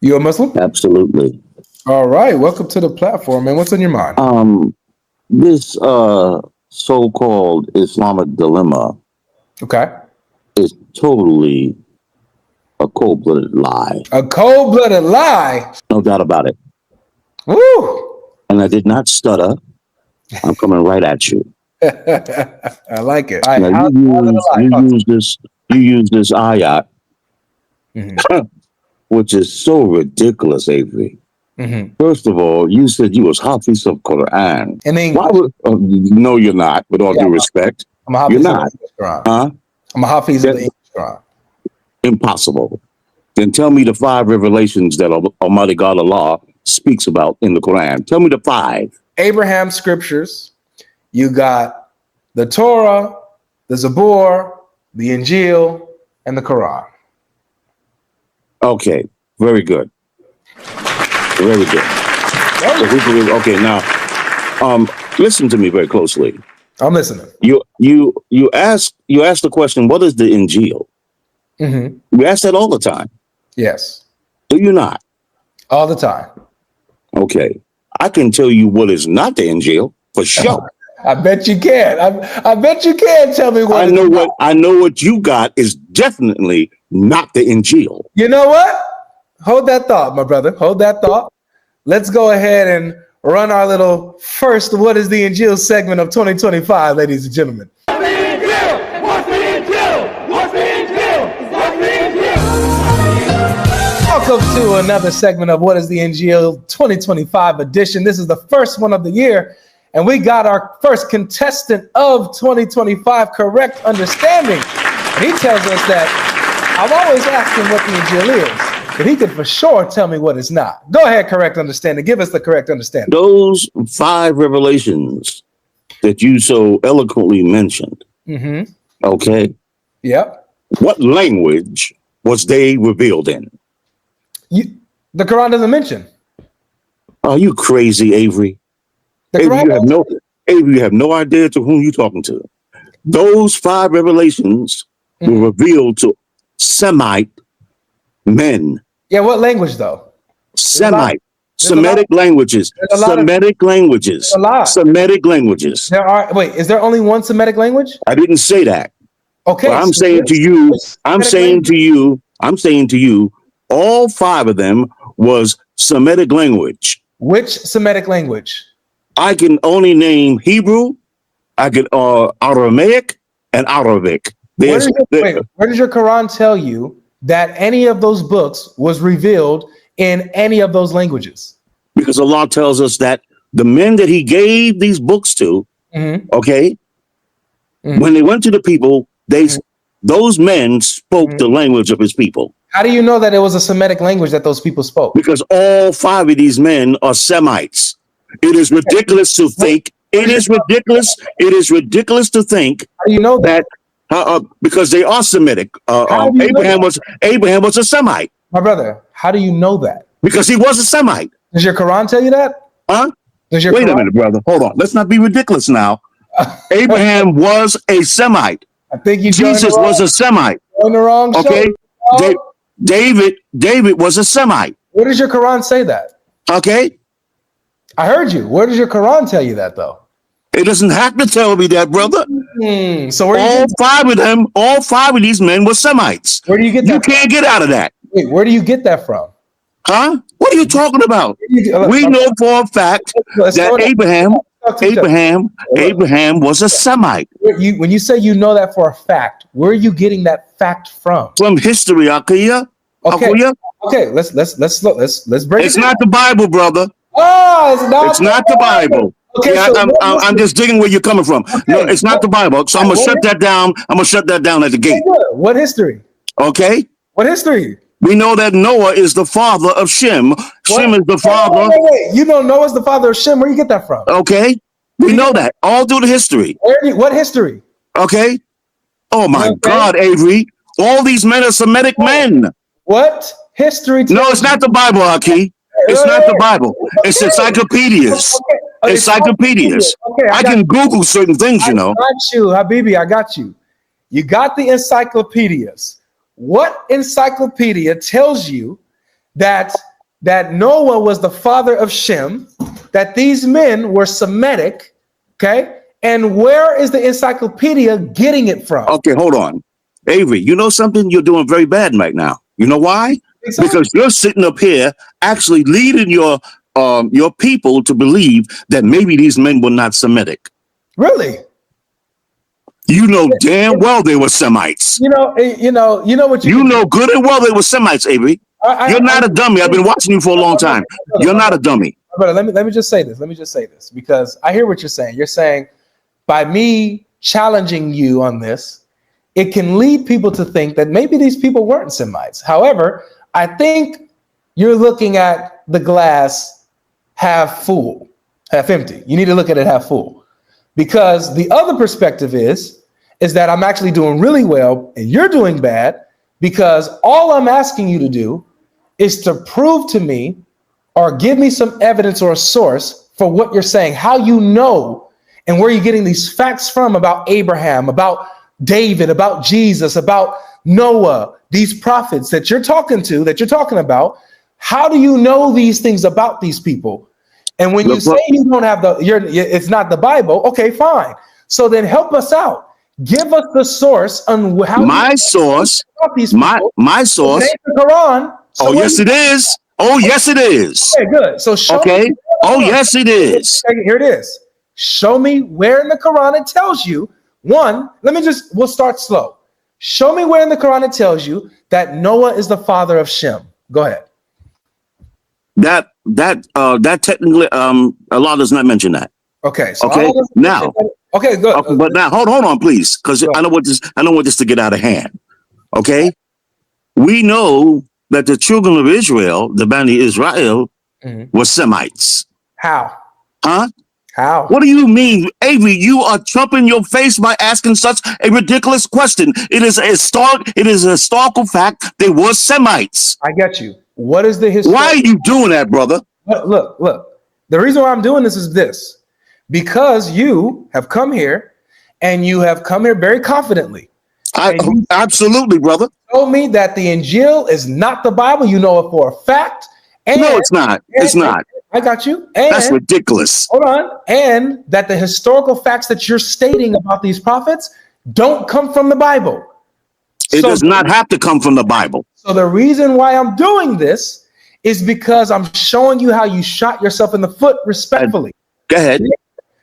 You a Muslim? Absolutely. All right. Welcome to the platform, man. What's on your mind? This so-called Islamic dilemma Okay. is totally a cold-blooded lie. A cold-blooded lie. No doubt about it. Woo! And I did not stutter. I'm coming right at you. I like it. All right, Now you use this ayat, which is so ridiculous, Avery. First of all, you said you was Hafiz of Quran. In English. Why would? No, you're not. With all due respect, I'm a Hafiz you're of not. the English Quran. Huh? I'm a Hafiz of the English Quran. Impossible. Then tell me the 5 revelations that Almighty God Allah speaks about in the Quran. Tell me the 5. Abraham scriptures. You got the Torah, the Zabur, the Injil, and the Quran. Okay, very good. Very good. Okay, now, listen to me very closely. I'm listening. You asked the question, what is the Injil? We ask that all the time. Yes. Do you not? All the time. Okay. I can tell you what is not the Injil for sure. I bet you can. I bet you can tell me what. I know what you got is definitely not the Injil. You know what? Hold that thought, my brother. Hold that thought. Let's go ahead and run our little first What is the Injil segment of 2025, ladies and gentlemen. What's the Injil? What's the Injil? What's the Injil? What's the Injil? Welcome to another segment of What is the Injil 2025 edition. This is the first one of the year, and we got our first contestant of 2025 correct understanding. And he tells us that I've always asked him what the Injil is, but he could for sure tell me what it's not. Go ahead, correct understanding. Give us the correct understanding. Those 5 revelations that you so eloquently mentioned. Okay. Yep. What language was they revealed in? The Quran doesn't mention. Are you crazy, Avery? Avery, you have no idea to whom you're talking to. Those 5 revelations were revealed to Semite men. Yeah, what language though? Semite. Semitic languages. Semitic languages. Semitic languages. Is there only one Semitic language? I didn't say that. Okay. But I'm saying to you, all 5 of them was Semitic language. Which Semitic language? I can only name Hebrew, I can Aramaic, and Arabic. Where does your Quran tell you that any of those books was revealed in any of those languages? Because Allah tells us that the men that He gave these books to, okay, when they went to the people, those men spoke the language of His people. How do you know that it was a Semitic language that those people spoke? Because all 5 of these men are Semites. It is ridiculous to think. It is ridiculous. It is ridiculous to think. How do you know that? Because they are Semitic. Abraham was a Semite. My brother, how do you know that? Because he was a Semite. Does your Quran tell you that? Wait a minute, brother. Hold on. Let's not be ridiculous now. Abraham was a Semite. I think Jesus was a Semite. On the wrong show. Okay. David was a Semite. Where does your Quran say that? Okay. I heard you. Where does your Quran tell you that, though? It doesn't have to tell me that, brother. So all 5 of these men were Semites. Where do you get that? You can't get out of that. Wait, where do you get that from? Huh? What are you talking about? We know for a fact that Abraham was a Semite. When you say you know that for a fact, where are you getting that fact from? From history, Akuya. Okay. Let's break it. It's not the Bible, brother. Oh, it's not the Bible. Okay, yeah, I'm just digging where you're coming from. Okay. No, it's not the Bible. So I'm gonna shut that down. I'm gonna shut that down at the gate. What history? Okay. What history? We know that Noah is the father of Shem. Shem is the father. Wait. You know Noah's the father of Shem. Where you get that from? Okay. We know that all through the history. What history? Okay. Oh my God, Avery. All these men are Semitic men. What history? No, it's not the Bible, Aki. It's not the Bible. It's encyclopedias. Encyclopedias. I can Google certain things, you know. I got you, Habibi. I got you. You got the encyclopedias. What encyclopedia tells you that that Noah was the father of Shem, that these men were Semitic, okay? And where is the encyclopedia getting it from? Okay, hold on. Avery, you know something? You're doing very bad right now. You know why? Exactly. Because you're sitting up here actually leading your people to believe that maybe these men were not Semitic. Really? You know damn well they were Semites. You know what you know good and well they were Semites, Avery. You're not a dummy. I've been watching you for a long time. You're not a dummy. Brother, let me just say this because I hear what you're saying. You're saying by me challenging you on this, it can lead people to think that maybe these people weren't Semites. However, I think you're looking at the glass half full, half empty. You need to look at it half full, because the other perspective is that I'm actually doing really well and you're doing bad, because all I'm asking you to do is to prove to me or give me some evidence or a source for what you're saying, how you know and where you're getting these facts from about Abraham, about David, about Jesus, about Noah, these prophets that you're talking to, that you're talking about. How do you know these things about these people? And when you say you don't have it's not the Bible, okay, fine. So then help us out. Give us the source on how my source. My source. The Quran. So oh yes, it is. Oh yes, it is. Okay, good. So show okay. Me oh yes, it is. Here it is. Show me where in the Quran it tells you. One, we'll start slow. Show me where in the Quran it tells you that Noah is the father of Shem. Go ahead. That technically, Allah does not mention that. Okay. So okay. Now. Okay, good. But now, hold on, please, because I don't want this to get out of hand. Okay. We know that the children of Israel, the Bani Israel, were Semites. How? Huh? How? What do you mean, Avery? You are trumping your face by asking such a ridiculous question. It is a historical fact. They were Semites. I get you. What is the history? Why are you doing that, brother? Look. The reason why I'm doing this is this. Because you have come here and you have come here very confidently. Absolutely, brother. Told me that the Injil is not the Bible. You know it for a fact. And, no, it's not. It's not. I got you. And, that's ridiculous. Hold on. And that the historical facts that you're stating about these prophets don't come from the Bible. It does not have to come from the Bible. So the reason why I'm doing this is because I'm showing you how you shot yourself in the foot respectfully. Go ahead.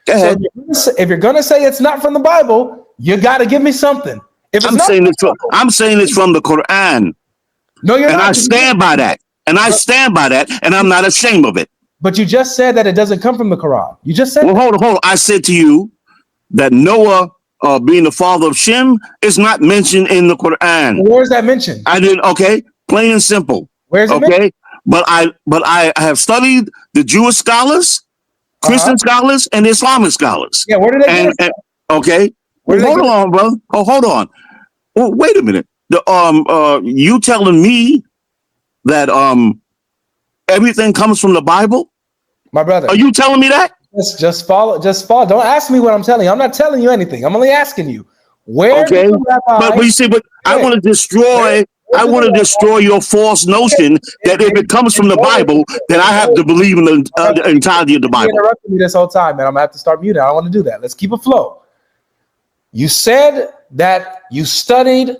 Go ahead. So if you're going to say it's not from the Bible, you got to give me something. I'm saying it's from the Quran. No, you're not. And I stand by that. And I'm not ashamed of it. But you just said that it doesn't come from the Quran. You just said. Well, hold on. I said to you that Noah, being the father of Shem, is not mentioned in the Quran. Where is that mentioned? I didn't. Okay, plain and simple. Where's it mentioned? But I have studied the Jewish scholars, Christian scholars, and Islamic scholars. Yeah, where did they get it? Okay. Hold on, brother. Oh, hold on. Well, wait a minute. You telling me that everything comes from the Bible? My brother. Are you telling me that? Just follow. Don't ask me what I'm telling you. I'm not telling you anything. I'm only asking you. Where? Okay. But you see, I want to destroy. I want to destroy your false notion that if it comes from the Bible, then I have to believe in the entirety of the Bible. You interrupted me this whole time, man. I'm gonna have to start muting. I don't want to do that. Let's keep it flow. You said that you studied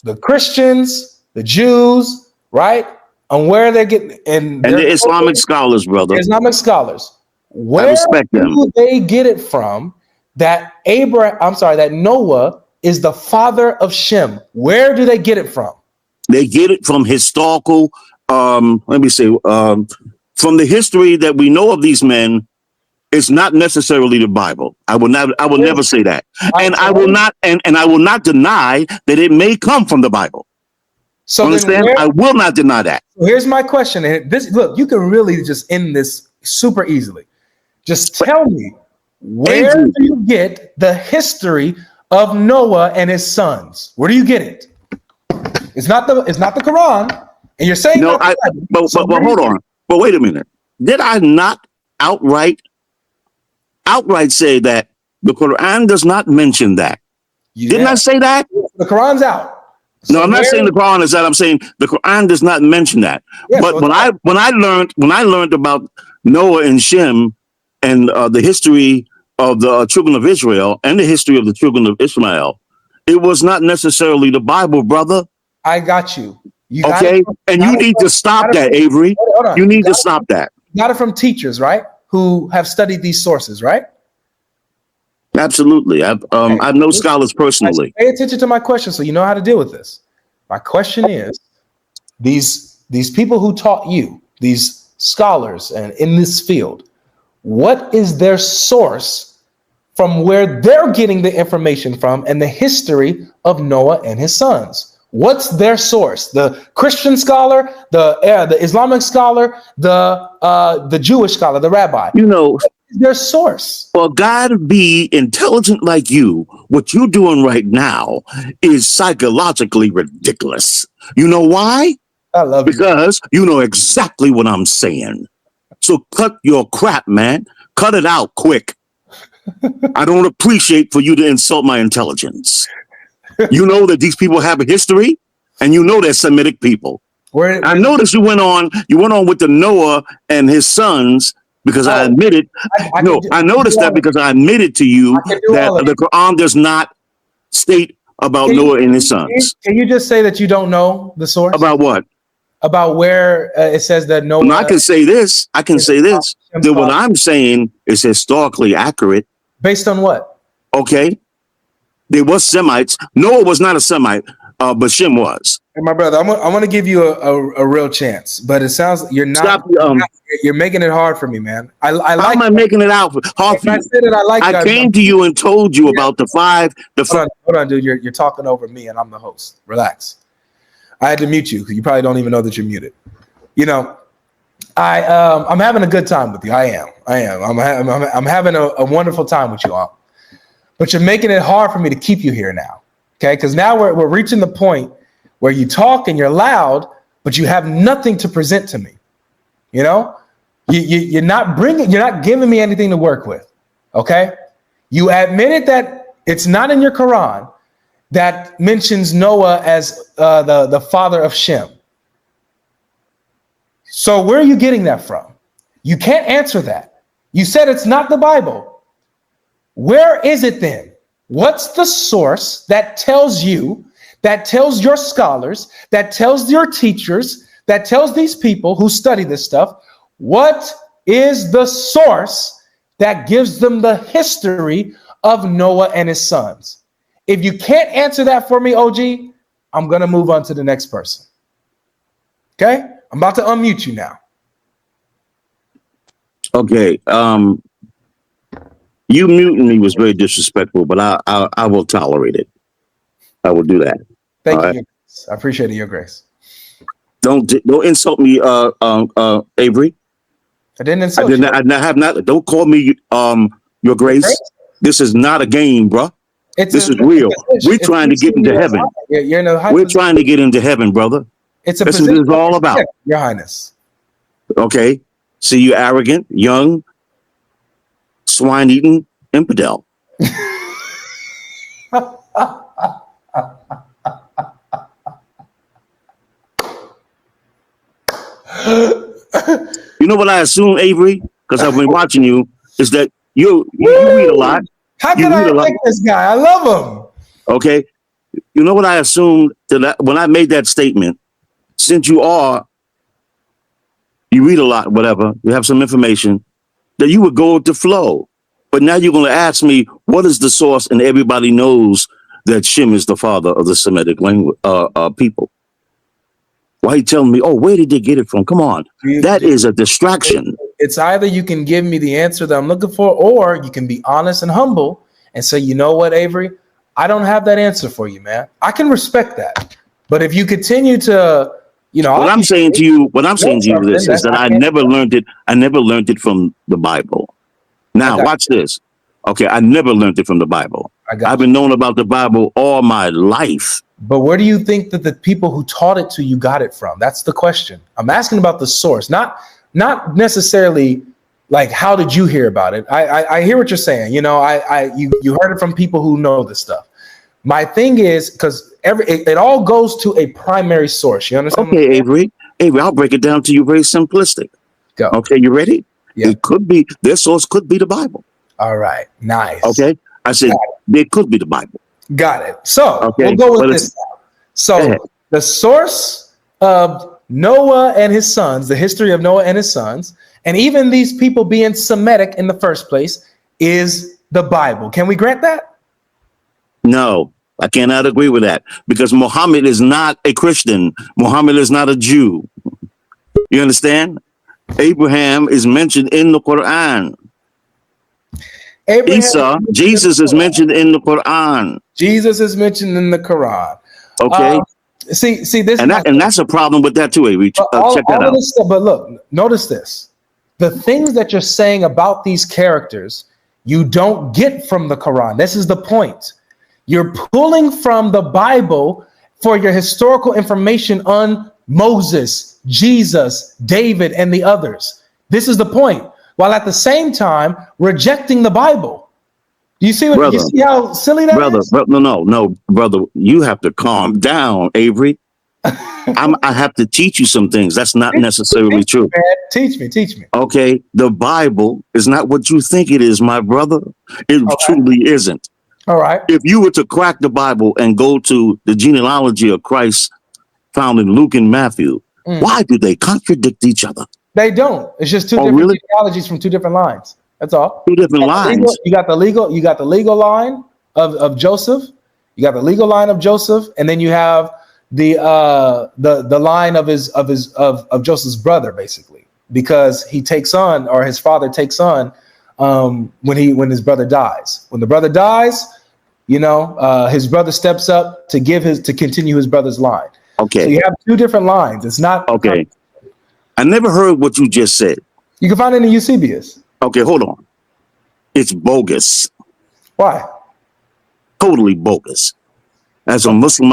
the Christians, the Jews, right? On where they're getting and the Islamic scholars, brother. Islamic scholars. Where I respect them. do they get it from that that Noah is the father of Shem? Where do they get it from? They get it from historical, from the history that we know of these men. It's not necessarily the Bible. I will never say that. And I will not deny that it may come from the Bible. So understand? I will not deny that. Here's my question. And look, you can really just end this super easily. Just tell me, where do you get the history of Noah and his sons? Where do you get it? It's not the Quran. And you're saying no. But hold on. But wait a minute. Did I not outright say that the Quran does not mention that? Didn't I say that? The Quran's out. No, I'm not saying the Quran is that. I'm saying the Quran does not mention that. Yes, but when I learned about Noah and Shem and the history of the children of Israel and the history of the children of Ishmael, it was not necessarily the Bible, brother. I got you. Okay, and you need to stop that, Avery. Hold on. You need to stop that. You got it from teachers, right? Who have studied these sources, right? Absolutely. I know scholars personally. Pay attention to my question so you know how to deal with this. My question is, these people who taught you, these scholars and in this field, what is their source from where they're getting the information from and the history of Noah and his sons? What's their source? The Christian scholar, the Islamic scholar, the Jewish scholar, the rabbi. You know, their source. For a guy to be intelligent like you, what you're doing right now is psychologically ridiculous. You know why? I love because you know exactly what I'm saying. So cut your crap, man. Cut it out quick. I don't appreciate for you to insult my intelligence. You know that these people have a history, and you know they're Semitic people. I noticed you went on with the Noah and his sons. Because I admitted, I noticed that because I admitted to you that the Quran does not state about Noah and his sons. Can you just say that you don't know the source? About what? About where it says that Noah. I can say this. That what I'm saying is historically accurate. Based on what? Okay. There was Semites. Noah was not a Semite, but Shem was. And my brother, I'm going to give you a real chance, but it sounds you're not. You're making it hard for me, man. How am I making it hard for you? I said it, I came to you and told you about the five. Hold on, dude. You're talking over me, and I'm the host. Relax. I had to mute you because you probably don't even know that you're muted. You know, I'm having a good time with you. I am. I'm having a wonderful time with you all. But you're making it hard for me to keep you here now. Okay, because now we're reaching the point where you talk and you're loud, but you have nothing to present to me. You know, you're not giving me anything to work with. Okay, you admitted that it's not in your Quran that mentions Noah as the father of Shem. So where are you getting that from? You can't answer that. You said it's not the Bible. Where is it then? What's the source that tells you, that tells your scholars, that tells your teachers, that tells these people who study this stuff, what is the source that gives them the history of Noah and his sons? If you can't answer that for me, OG, I'm going to move on to the next person. Okay? I'm about to unmute you now. Okay. You muting me was very disrespectful, but I will tolerate it. I will do that. Thank you. Right? I appreciate it, Your Grace. Don't insult me, Avery. I didn't insult you. I have not. Don't call me Your Grace. This is not a game, bro. This is real. We're trying to get into heaven. We're trying to get into heaven, brother. It's a this is what it's all about. Your Highness. Okay. See, you arrogant, young, swine-eating infidel. You know what I assume, Avery? Because I've been watching you, is that you read a lot. How can I like this guy? I love him. Okay. You know what I assumed when I made that statement? Since you read a lot, whatever, you have some information, that you would go with the flow. But now you're going to ask me, what is the source? And everybody knows that Shem is the father of the Semitic language people. Why are you telling me, where did they get it from? Come on. That is a distraction. It's either you can give me the answer that I'm looking for, or you can be honest and humble and say, you know what, Avery? I don't have that answer for you, man. I can respect that. But if you continue to, what I'm saying to you is that I never learned it. I never learned it from the Bible. Now, watch this. Okay, I never learned it from the Bible. I've been knowing about the Bible all my life. But where do you think that the people who taught it to you got it from? That's the question. I'm asking about the source, not necessarily like how did you hear about it? I hear what you're saying. You heard it from people who know this stuff. My thing is, because it all goes to a primary source. You understand? Okay, Avery, I'll break it down to you very simplistic. Go. Okay, you ready? Yeah. It could be, their source could be the Bible. All right. Nice. Okay. I said, it could be the Bible. Got it. So Okay. we'll go with this now. So the source of Noah and his sons, the history of Noah and his sons, and even these people being Semitic in the first place, is the Bible. Can we grant that? No, I cannot agree with that, because Muhammad is not a Christian. Muhammad is not a Jew. You understand? Abraham is mentioned in the Quran. Jesus is mentioned in the Quran. Jesus is mentioned in the Quran. Okay. See this, and that's a problem with that too, Avery. Check that out. But look, notice this: the things that you're saying about these characters, you don't get from the Quran. This is the point. You're pulling from the Bible for your historical information on Moses, Jesus, David, and the others. This is the point. While at the same time rejecting the Bible. Do you see what you see how silly that is? No, brother. You have to calm down, Avery. I have to teach you some things. That's not necessarily true. Man. Teach me. Okay, the Bible is not what you think it is, my brother. It truly isn't. All right. If you were to crack the Bible and go to the genealogy of Christ found in Luke and Matthew, why do they contradict each other? They don't. It's just two different genealogies from two different lines. That's all. Two different lines. You got the legal line of Joseph. You got the legal line of Joseph, and then you have the line of Joseph's brother, basically, because he takes on, or his father takes on, when his brother dies. When the brother dies, his brother steps up to continue his brother's line. Okay. So you have two different lines. It's not okay. I never heard what you just said. You can find it in Eusebius. Okay, hold on. It's bogus. Why? Totally bogus. As a Muslim,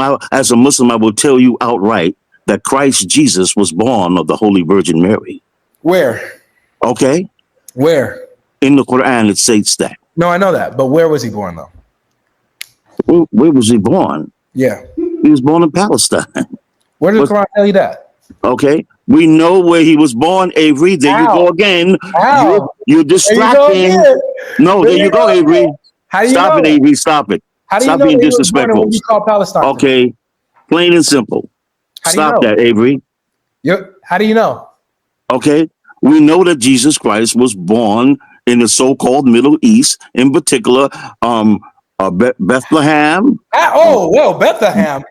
I will tell you outright that Christ Jesus was born of the Holy Virgin Mary. Where? Okay. Where? In the Quran, it states that. No, I know that, but where was he born, though? Where was he born? Yeah. He was born in Palestine. Where did the Quran tell you that? Okay. We know where he was born, Avery. There you go again. You're distracting. No, there you go, Avery. How do you Stop know it, Avery. Stop it. How do you Stop know being he was disrespectful. born in what you call Palestine? Okay. Plain and simple. Stop that, Avery. How do you know? Okay. We know that Jesus Christ was born in the so-called Middle East, in particular, Bethlehem. Bethlehem.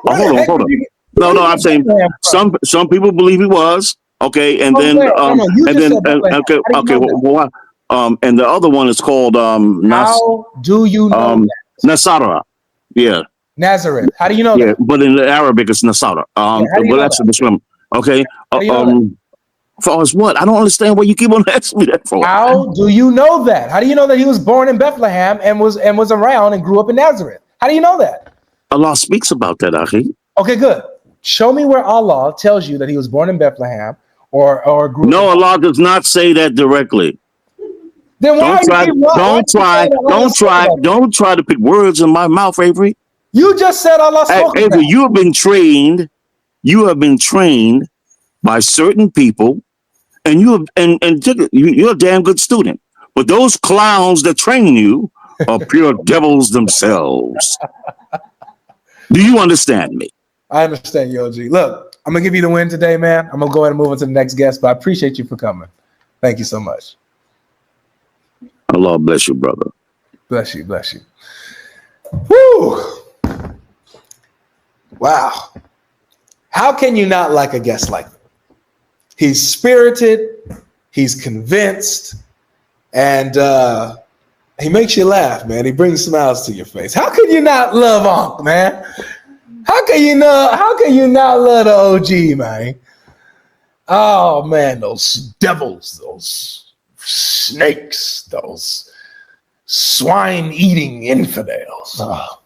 Hold on. No, I'm saying some people believe he was. Okay, and then and the other one is called how do you know Nasara? Yeah, Nazareth. How do you know that? But in Arabic it's Nasara. That's Muslim. Okay. For us, what? I don't understand why you keep on asking me that for. How do you know that? How do you know that he was born in Bethlehem and was around and grew up in Nazareth? How do you know that? Allah speaks about that, Akhi. Okay, good. Show me where Allah tells you that he was born in Bethlehem or grew up. No, Allah does not say that directly. Then don't try to pick words in my mouth, Avery. You just said Allah spoke. Hey, Avery, you have been trained by certain people, and you're a damn good student. But those clowns that train you are pure devils themselves. Do you understand me? I understand you, OG. Look, I'm gonna give you the win today, man. I'm gonna go ahead and move on to the next guest, but I appreciate you for coming. Thank you so much. Allah bless you, brother. Bless you. Woo! Wow. How can you not like a guest like that? He's spirited, he's convinced, and he makes you laugh, man. He brings smiles to your face. How can you not love Unc, man? How can you not love the OG, man? Oh man, those devils, those snakes, those swine-eating infidels. Oh.